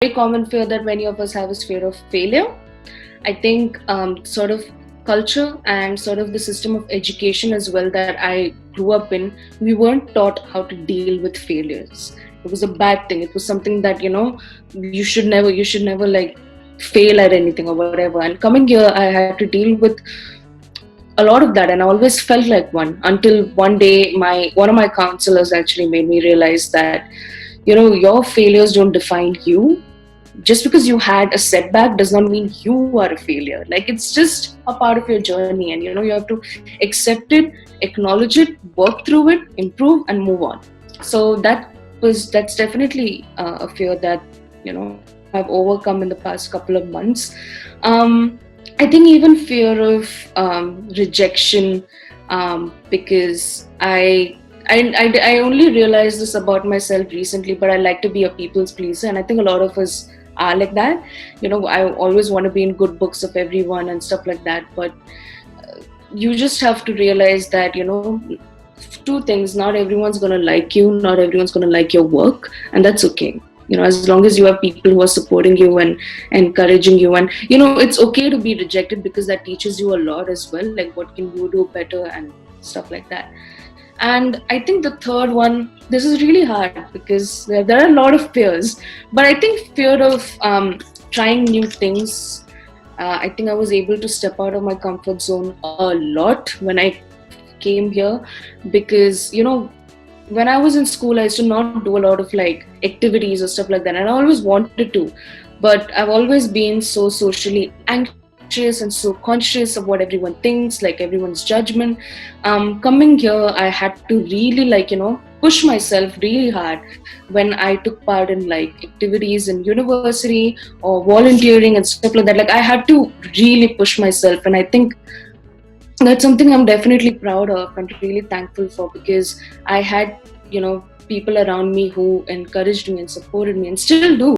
very common fear that many of us have is fear of failure. I think sort of culture and sort of the system of education as well that I grew up in, we weren't taught how to deal with failures. It was a bad thing. It was something that, you should never like fail at anything or whatever. And coming here, I had to deal with a lot of that, and I always felt like one until one day one of my counselors actually made me realize that, your failures don't define you. Just because you had a setback does not mean you are a failure. Like, it's just a part of your journey, and you have to accept it, acknowledge it, work through it, improve, and move on. So that's definitely a fear that I've overcome in the past couple of months. I think even fear of rejection, because I only realized this about myself recently, but I like to be a people's pleaser, and I think a lot of us are like that. I always want to be in good books of everyone and stuff like that, but you just have to realize that, two things: not everyone's going to like you, not everyone's going to like your work, and that's okay. As long as you have people who are supporting you and encouraging you, and it's okay to be rejected, because that teaches you a lot as well, like what can you do better and stuff like that. And I think the third one, this is really hard because there are a lot of fears, but I think fear of trying new things. I think I was able to step out of my comfort zone a lot when I came here, because when I was in school, I used to not do a lot of like activities or stuff like that, and I always wanted to, but I've always been so socially anxious and so conscious of what everyone thinks, like everyone's judgment. Coming here, I had to really push myself really hard when I took part in like activities in university or volunteering and stuff like that. Like, I had to really push myself, and I think that's something I'm definitely proud of and really thankful for, because I had people around me who encouraged me and supported me, and still do.